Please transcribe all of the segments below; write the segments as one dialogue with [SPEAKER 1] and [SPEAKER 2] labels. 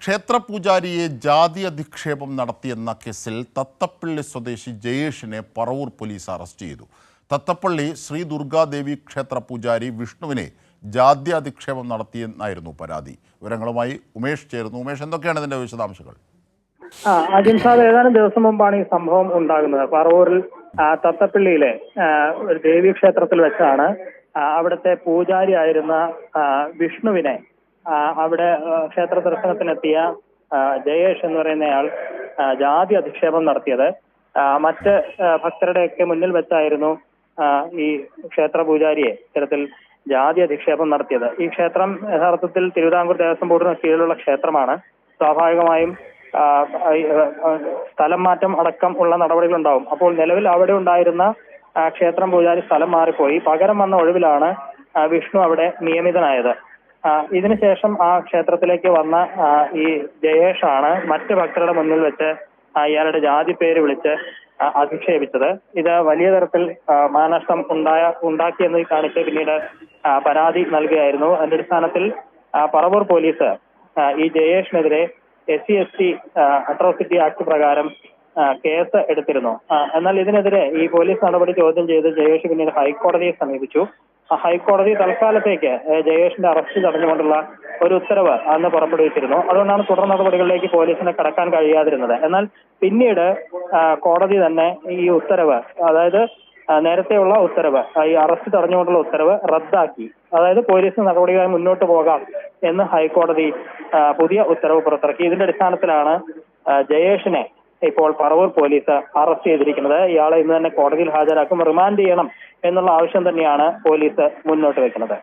[SPEAKER 1] ക്ഷേത്രപൂജാരിയെ ജാതി അധിക്ഷേപം നടത്തിയെന്ന കേസിൽ തത്തപ്പള്ളി സ്വദേശി ജയേഷിനെ പറവൂർ പോലീസ് അറസ്റ്റ് ചെയ്തു. തത്തപ്പള്ളി ശ്രീ ദുർഗാദേവി ക്ഷേത്ര പൂജാരി വിഷ്ണുവിനെ ജാതി അധിക്ഷേപം നടത്തിയെന്നായിരുന്നു പരാതി. വിവരങ്ങളുമായി ഉമേഷ് ചേർന്നു. ഉമേഷ്, എന്തൊക്കെയാണ് ഇതിന്റെ വിശദാംശങ്ങൾ?
[SPEAKER 2] അജിംഷാദ്, ഏതാനും ദിവസം മുമ്പാണ് ഈ സംഭവം ഉണ്ടാകുന്നത്. പറവൂരിൽ തത്തപ്പള്ളിയിലെ ഒരു ദേവീ ക്ഷേത്രത്തിൽ വെച്ചാണ് അവിടുത്തെ പൂജാരി ആയിരുന്ന വിഷ്ണുവിനെ അവിടെ ക്ഷേത്ര ദർശനത്തിനെത്തിയ ജയേഷ് എന്ന് പറയുന്നയാൾ ജാതി അധിക്ഷേപം നടത്തിയത്. മറ്റ് ഭക്തരുടെയൊക്കെ മുന്നിൽ വെച്ചായിരുന്നു ഈ ക്ഷേത്ര പൂജാരിയെ ഇത്തരത്തിൽ ജാതി അധിക്ഷേപം നടത്തിയത്. ഈ ക്ഷേത്രം യഥാർത്ഥത്തിൽ തിരുവിതാംകൂർ ദേവസ്വം ബോർഡിന് കീഴിലുള്ള ക്ഷേത്രമാണ്. സ്വാഭാവികമായും സ്ഥലം മാറ്റം അടക്കം ഉള്ള നടപടികൾ ഉണ്ടാവും. അപ്പോൾ നിലവിൽ അവിടെ ഉണ്ടായിരുന്ന ക്ഷേത്രം പൂജാരി സ്ഥലം മാറിപ്പോയി. പകരം വന്ന ഒഴിവിലാണ് വിഷ്ണു അവിടെ നിയമിതനായത്. ഇതിനുശേഷം ആ ക്ഷേത്രത്തിലേക്ക് വന്ന ഈ ജയേഷാണ് മറ്റ് ഭക്തരുടെ മുന്നിൽ വെച്ച് ഇയാളുടെ ജാതി പേര് വിളിച്ച് അധിക്ഷേപിച്ചത്. ഇത് വലിയ തരത്തിൽ മാനനഷ്ടം ഉണ്ടാക്കിയെന്ന് കാണിച്ച് പിന്നീട് പരാതി നൽകുകയായിരുന്നു. അതിന്റെ അടിസ്ഥാനത്തിൽ പറവൂർ പോലീസ് ഈ ജയേഷിനെതിരെ SC/ST അട്രോസിറ്റി ആക്ട് പ്രകാരം കേസ് എടുത്തിരുന്നു. എന്നാൽ ഇതിനെതിരെ ഈ പോലീസ് നടപടി ചോദ്യം ചെയ്ത് ജയേഷ് പിന്നീട് ഹൈക്കോടതിയെ സമീപിച്ചു. ഹൈക്കോടതി തൽക്കാലത്തേക്ക് ജയേഷിന്റെ അറസ്റ്റ് തടഞ്ഞുകൊണ്ടുള്ള ഒരു ഉത്തരവ് അന്ന് പുറപ്പെടുവിച്ചിരുന്നു. അതുകൊണ്ടാണ് തുടർ നടപടികളിലേക്ക് പോലീസിന് കടക്കാൻ കഴിയാതിരുന്നത്. എന്നാൽ പിന്നീട് കോടതി തന്നെ ഈ ഉത്തരവ്, അതായത് നേരത്തെയുള്ള ഉത്തരവ്, ഈ അറസ്റ്റ് തടഞ്ഞുകൊണ്ടുള്ള ഉത്തരവ് റദ്ദാക്കി. അതായത് പോലീസ് നടപടിയുമായി മുന്നോട്ട് പോകാം എന്ന് ഹൈക്കോടതി പുതിയ ഉത്തരവ് പുറത്തിറക്കി. ഇതിന്റെ അടിസ്ഥാനത്തിലാണ് ജയേഷിനെ ഇപ്പോൾ പറവൂർ പോലീസ് അറസ്റ്റ് ചെയ്തിരിക്കുന്നത്. ഇയാളെ ഇന്ന് തന്നെ കോടതിയിൽ ഹാജരാക്കും. റിമാൻഡ് ചെയ്യണം എന്നുള്ള ആവശ്യം തന്നെയാണ് പോലീസ് മുന്നോട്ട് വെക്കുന്നത്.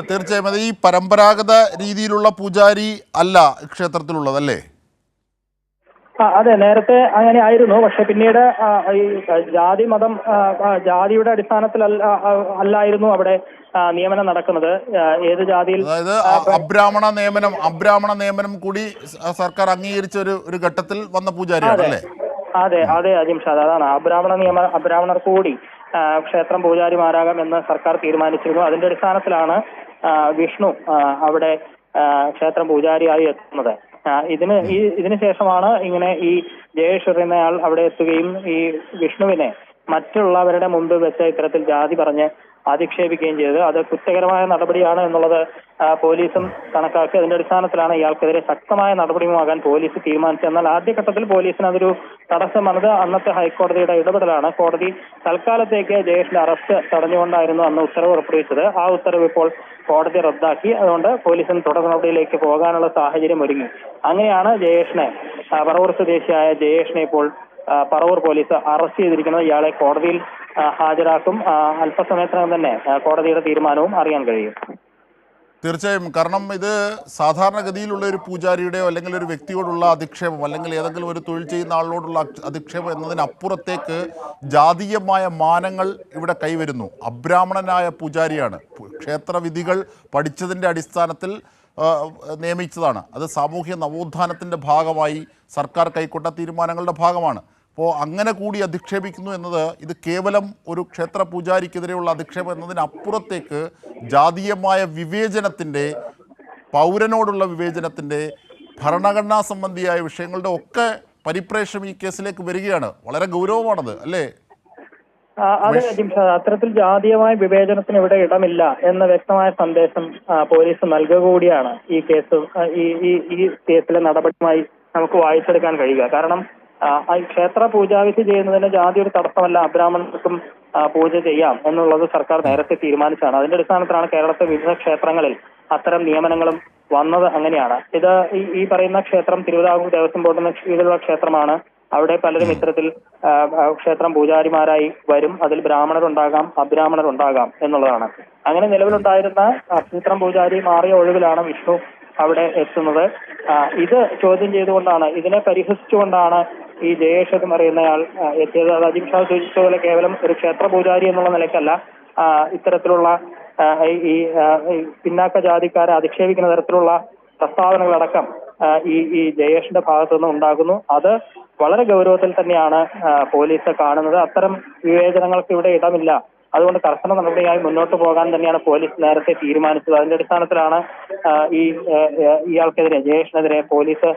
[SPEAKER 1] തീർച്ചയായും അത് ഈ പരമ്പരാഗത രീതിയിലുള്ള പൂജാരി അല്ല ക്ഷേത്രത്തിലുള്ളതല്ലേ?
[SPEAKER 2] അതെ, നേരത്തെ അങ്ങനെ ആയിരുന്നു. പക്ഷെ പിന്നീട് ഈ ജാതി മതം ജാതിയുടെ അടിസ്ഥാനത്തിൽ അല്ലായിരുന്നു അവിടെ നിയമനം നടക്കുന്നത്. ഏത് ജാതിയിൽ,
[SPEAKER 1] അതായത് അബ്രാഹ്മണ നിയമനം കൂടി സർക്കാർ അംഗീകരിച്ച ഒരു ഘട്ടത്തിൽ വന്ന പൂജാരിയാണല്ലേ?
[SPEAKER 2] അതെ അതെ അജിംഷാദ്, അതാണ് അബ്രാഹ്മണർ കൂടി ക്ഷേത്രം പൂജാരിമാരാകാം എന്ന് സർക്കാർ തീരുമാനിച്ചിരുന്നു. അതിന്റെ അടിസ്ഥാനത്തിലാണ് വിഷ്ണു അവിടെ ക്ഷേത്രം പൂജാരിയായി എത്തുന്നത്. ഇതിനു ശേഷമാണ് ഇങ്ങനെ ഈ ജയേഷ് എന്നയാൾ അവിടെ എത്തുകയും ഈ വിഷ്ണുവിനെ മറ്റുള്ളവരുടെ മുമ്പ് വെച്ച് ഇത്തരത്തിൽ ജാതി പറഞ്ഞ് അധിക്ഷേപിക്കുകയും ചെയ്തത്. അത് കുറ്റകരമായ നടപടിയാണ് എന്നുള്ളത് പോലീസും കണക്കാക്കി. അതിന്റെ അടിസ്ഥാനത്തിലാണ് ഇയാൾക്കെതിരെ ശക്തമായ നടപടിയുമാകാൻ പോലീസ് തീരുമാനിച്ചത്. എന്നാൽ ആദ്യഘട്ടത്തിൽ പോലീസിന് അതൊരു തടസ്സം വന്നത് അന്നത്തെ ഹൈക്കോടതിയുടെ ഇടപെടലാണ്. കോടതി തൽക്കാലത്തേക്ക് ജയേഷിന്റെ അറസ്റ്റ് തടഞ്ഞുകൊണ്ടായിരുന്നു അന്ന് ഉത്തരവ് പുറപ്പെടുവിച്ചത്. ആ ഉത്തരവ് ഇപ്പോൾ കോടതി റദ്ദാക്കി. അതുകൊണ്ട് പോലീസിന് തുടർ നടപടിയിലേക്ക് പോകാനുള്ള സാഹചര്യം ഒരുങ്ങി. അങ്ങനെയാണ് പറവൂർ സ്വദേശിയായ ജയേഷിനെ ഇപ്പോൾ പറവൂർ പോലീസ് അറസ്റ്റ് ചെയ്തിരിക്കുന്നത്. ഇയാളെ കോടതിയിൽ ഹാജരാക്കും. അല്പസമയത്തിനകം തന്നെ കോടതിയുടെ തീരുമാനവും അറിയാൻ കഴിയും.
[SPEAKER 1] തീർച്ചയായും, കാരണം ഇത് സാധാരണഗതിയിലുള്ള ഒരു പൂജാരിയുടെയോ അല്ലെങ്കിൽ ഒരു വ്യക്തിയോടുള്ള അധിക്ഷേപം അല്ലെങ്കിൽ ഏതെങ്കിലും ഒരു തൊഴിൽ ചെയ്യുന്ന ആളിനോടുള്ള അധിക്ഷേപം എന്നതിനപ്പുറത്തേക്ക് ജാതീയമായ മാനങ്ങൾ ഇവിടെ കൈവരുന്നു. അബ്രാഹ്മണനായ പൂജാരിയാണ്. ക്ഷേത്രവിധികൾ പഠിച്ചതിൻ്റെ അടിസ്ഥാനത്തിൽ നിയമിച്ചതാണ്. അത് സാമൂഹ്യ നവോത്ഥാനത്തിൻ്റെ ഭാഗമായി സർക്കാർ കൈക്കൊണ്ട തീരുമാനങ്ങളുടെ ഭാഗമാണ്. അപ്പോൾ അങ്ങനെ കൂടി അധിക്ഷേപിക്കുന്നു എന്നത് ഇത് കേവലം ഒരു ക്ഷേത്ര പൂജാരിക്കെതിരെയുള്ള അധിക്ഷേപം എന്നതിനപ്പുറത്തേക്ക് ജാതീയമായ വിവേചനത്തിൻ്റെ, പൗരനോടുള്ള വിവേചനത്തിൻ്റെ, ഭരണഘടനാ സംബന്ധിയായ വിഷയങ്ങളുടെ ഒക്കെ പരിപ്രേക്ഷ്യം ഈ കേസിലേക്ക് വരികയാണ്. വളരെ ഗൗരവമാണത് അല്ലേ?
[SPEAKER 2] അതെ അജിംഷാദ്, അത്തരത്തിൽ ജാതീയമായ വിവേചനത്തിന് ഇവിടെ ഇടമില്ല എന്ന വ്യക്തമായ സന്ദേശം പോലീസ് നൽകുക കൂടിയാണ് ഈ കേസിലെ നടപടിയുമായി നമുക്ക് വായിച്ചെടുക്കാൻ കഴിയുക. കാരണം ക്ഷേത്ര പൂജാവിധി ചെയ്യുന്നതിന് ജാതി ഒരു തടസ്സമല്ല, അബ്രാഹ്മണർക്കും പൂജ ചെയ്യാം എന്നുള്ളത് സർക്കാർ നേരത്തെ തീരുമാനിച്ചാണ്. അതിന്റെ അടിസ്ഥാനത്തിലാണ് കേരളത്തെ വിവിധ ക്ഷേത്രങ്ങളിൽ അത്തരം നിയമനങ്ങളും വന്നത്. അങ്ങനെയാണ് ഇത് ഈ പറയുന്ന ക്ഷേത്രം തിരുവിതാംകൂർ ദേവസ്വം ബോർഡിന് കീഴിലുള്ള ക്ഷേത്രമാണ്. അവിടെ പലരും ഇത്തരത്തിൽ ക്ഷേത്രം പൂജാരിമാരായി വരും. അതിൽ ബ്രാഹ്മണരുണ്ടാകാം, അബ്രാഹ്മണരുണ്ടാകാം എന്നുള്ളതാണ്. അങ്ങനെ നിലവിലുണ്ടായിരുന്ന ക്ഷേത്രം പൂജാരി മാറിയ ഒഴിവിലാണ് വിഷ്ണു അവിടെ എത്തുന്നത്. ഇത് ചോദ്യം ചെയ്തുകൊണ്ടാണ്, ഇതിനെ പരിഹസിച്ചുകൊണ്ടാണ് ഈ ജയേഷ് എന്ന് പറയുന്നയാൾ എത്തിയത്. അത് അജിംഷാദ് സൂചിപ്പിച്ചതുപോലെ കേവലം ഒരു ക്ഷേത്ര പൂജാരി എന്നുള്ള നിലയ്ക്കല്ല, ഇത്തരത്തിലുള്ള ഈ പിന്നാക്ക ജാതിക്കാരെ അധിക്ഷേപിക്കുന്ന തരത്തിലുള്ള പ്രസ്താവനകളടക്കം ഈ ജയേഷിന്റെ ഭാഗത്തു നിന്ന് ഉണ്ടാകുന്നു. അത് വളരെ ഗൗരവത്തിൽ തന്നെയാണ് പോലീസ് കാണുന്നത്. അത്തരം വിവേചനങ്ങൾക്ക് ഇവിടെ ഇടമില്ല അതുകൊണ്ട് കർശന നടപടിയായി മുന്നോട്ട് പോകാൻ തന്നെയാണ് പോലീസ് നേരത്തെ തീരുമാനിച്ചത്. അതിന്റെ അടിസ്ഥാനത്തിലാണ് ഇയാൾക്കെതിരെ, ജയേഷിനെതിരെ പോലീസ്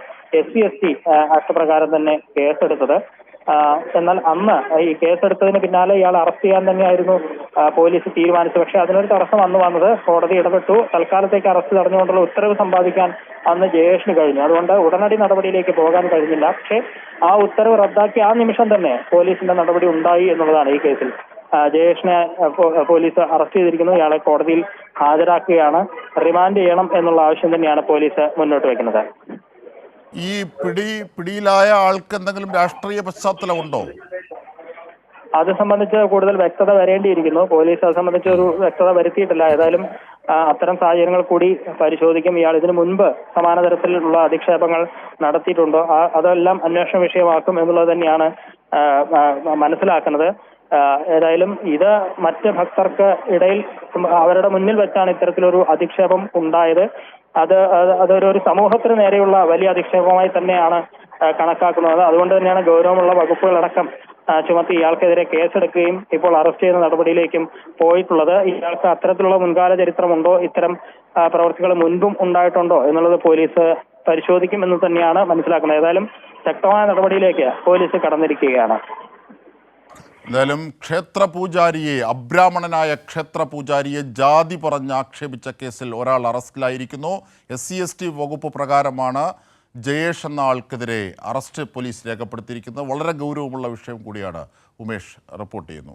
[SPEAKER 2] SC/ST ആക്ട് പ്രകാരം തന്നെ കേസെടുത്തത്. എന്നാൽ അന്ന് ഈ കേസെടുത്തതിന് പിന്നാലെ ഇയാൾ അറസ്റ്റ് ചെയ്യാൻ തന്നെയായിരുന്നു പോലീസ് തീരുമാനിച്ചത്. പക്ഷേ അതിനൊരു തടസ്സം അന്ന് വന്നത് കോടതി ഇടപെട്ടു. തൽക്കാലത്തേക്ക് അറസ്റ്റ് തടഞ്ഞുകൊണ്ടുള്ള ഉത്തരവ് സമ്പാദിക്കാൻ അന്ന് ജയേഷിന് കഴിഞ്ഞു. അതുകൊണ്ട് ഉടനടി നടപടിയിലേക്ക് പോകാൻ കഴിഞ്ഞില്ല. പക്ഷേ ആ ഉത്തരവ് റദ്ദാക്കി ആ നിമിഷം തന്നെ പോലീസിന്റെ നടപടി ഉണ്ടായി എന്നുള്ളതാണ് ഈ കേസിൽ. ജയേഷിനെ പോലീസ് അറസ്റ്റ് ചെയ്തിരിക്കുന്നു. ഇയാളെ കോടതിയിൽ ഹാജരാക്കുകയാണ്. റിമാൻഡ് ചെയ്യണം എന്നുള്ള ആവശ്യം തന്നെയാണ് പോലീസ് മുന്നോട്ട് വെക്കുന്നത്.
[SPEAKER 1] ഈ പിടിയിലായ ആൾക്ക് എന്തെങ്കിലും രാഷ്ട്രീയ പശ്ചാത്തലമുണ്ടോ?
[SPEAKER 2] അത് സംബന്ധിച്ച് കൂടുതൽ വ്യക്തത വരേണ്ടിയിരിക്കുന്നു. പോലീസ് അത് സംബന്ധിച്ച് ഒരു വ്യക്തത വരുത്തിയിട്ടില്ല. ഏതായാലും അത്തരം സാഹചര്യങ്ങൾ കൂടി പരിശോധിക്കും. ഇയാൾ ഇതിനു മുൻപ് സമാന തരത്തിലുള്ള അധിക്ഷേപങ്ങൾ നടത്തിയിട്ടുണ്ടോ, അതെല്ലാം അന്വേഷണ വിഷയമാക്കും എന്നുള്ളത് തന്നെയാണ് മനസ്സിലാക്കുന്നത്. ഏതായാലും ഇത് മറ്റ് ഭക്തർക്ക് ഇടയിൽ അവരുടെ മുന്നിൽ വെച്ചാണ് ഇത്തരത്തിലൊരു അധിക്ഷേപം ഉണ്ടായത്. അതൊരു സമൂഹത്തിന് നേരെയുള്ള വലിയ അധിക്ഷേപമായി തന്നെയാണ് കണക്കാക്കുന്നത്. അതുകൊണ്ട് തന്നെയാണ് ഗൗരവമുള്ള വകുപ്പുകളടക്കം ചുമത്തി ഇയാൾക്കെതിരെ കേസെടുക്കുകയും ഇപ്പോൾ അറസ്റ്റ് ചെയ്യുന്ന നടപടിയിലേക്കും പോയിട്ടുള്ളത്. ഇയാൾക്ക് അത്തരത്തിലുള്ള മുൻകാല ചരിത്രമുണ്ടോ, ഇത്തരം പ്രവർത്തികൾ മുൻപും ഉണ്ടായിട്ടുണ്ടോ എന്നുള്ളത് പോലീസ് പരിശോധിക്കുമെന്ന് തന്നെയാണ് മനസ്സിലാക്കുന്നത്. ഏതായാലും ശക്തമായ നടപടിയിലേക്ക് പോലീസ് കടന്നിരിക്കുകയാണ്.
[SPEAKER 1] എന്തായാലും ക്ഷേത്രപൂജാരിയെ, അബ്രാഹ്മണനായ ക്ഷേത്രപൂജാരിയെ ജാതി പറഞ്ഞ് ആക്ഷേപിച്ച കേസിൽ ഒരാൾ അറസ്റ്റിലായിരിക്കുന്നു. SC/ST വകുപ്പ് പ്രകാരമാണ് ജയേഷ് എന്ന ആൾക്കെതിരെ അറസ്റ്റ് പോലീസ് രേഖപ്പെടുത്തിയിരിക്കുന്നത്. വളരെ ഗൗരവമുള്ള വിഷയം കൂടിയാണ് ഉമേഷ് റിപ്പോർട്ട് ചെയ്യുന്നു.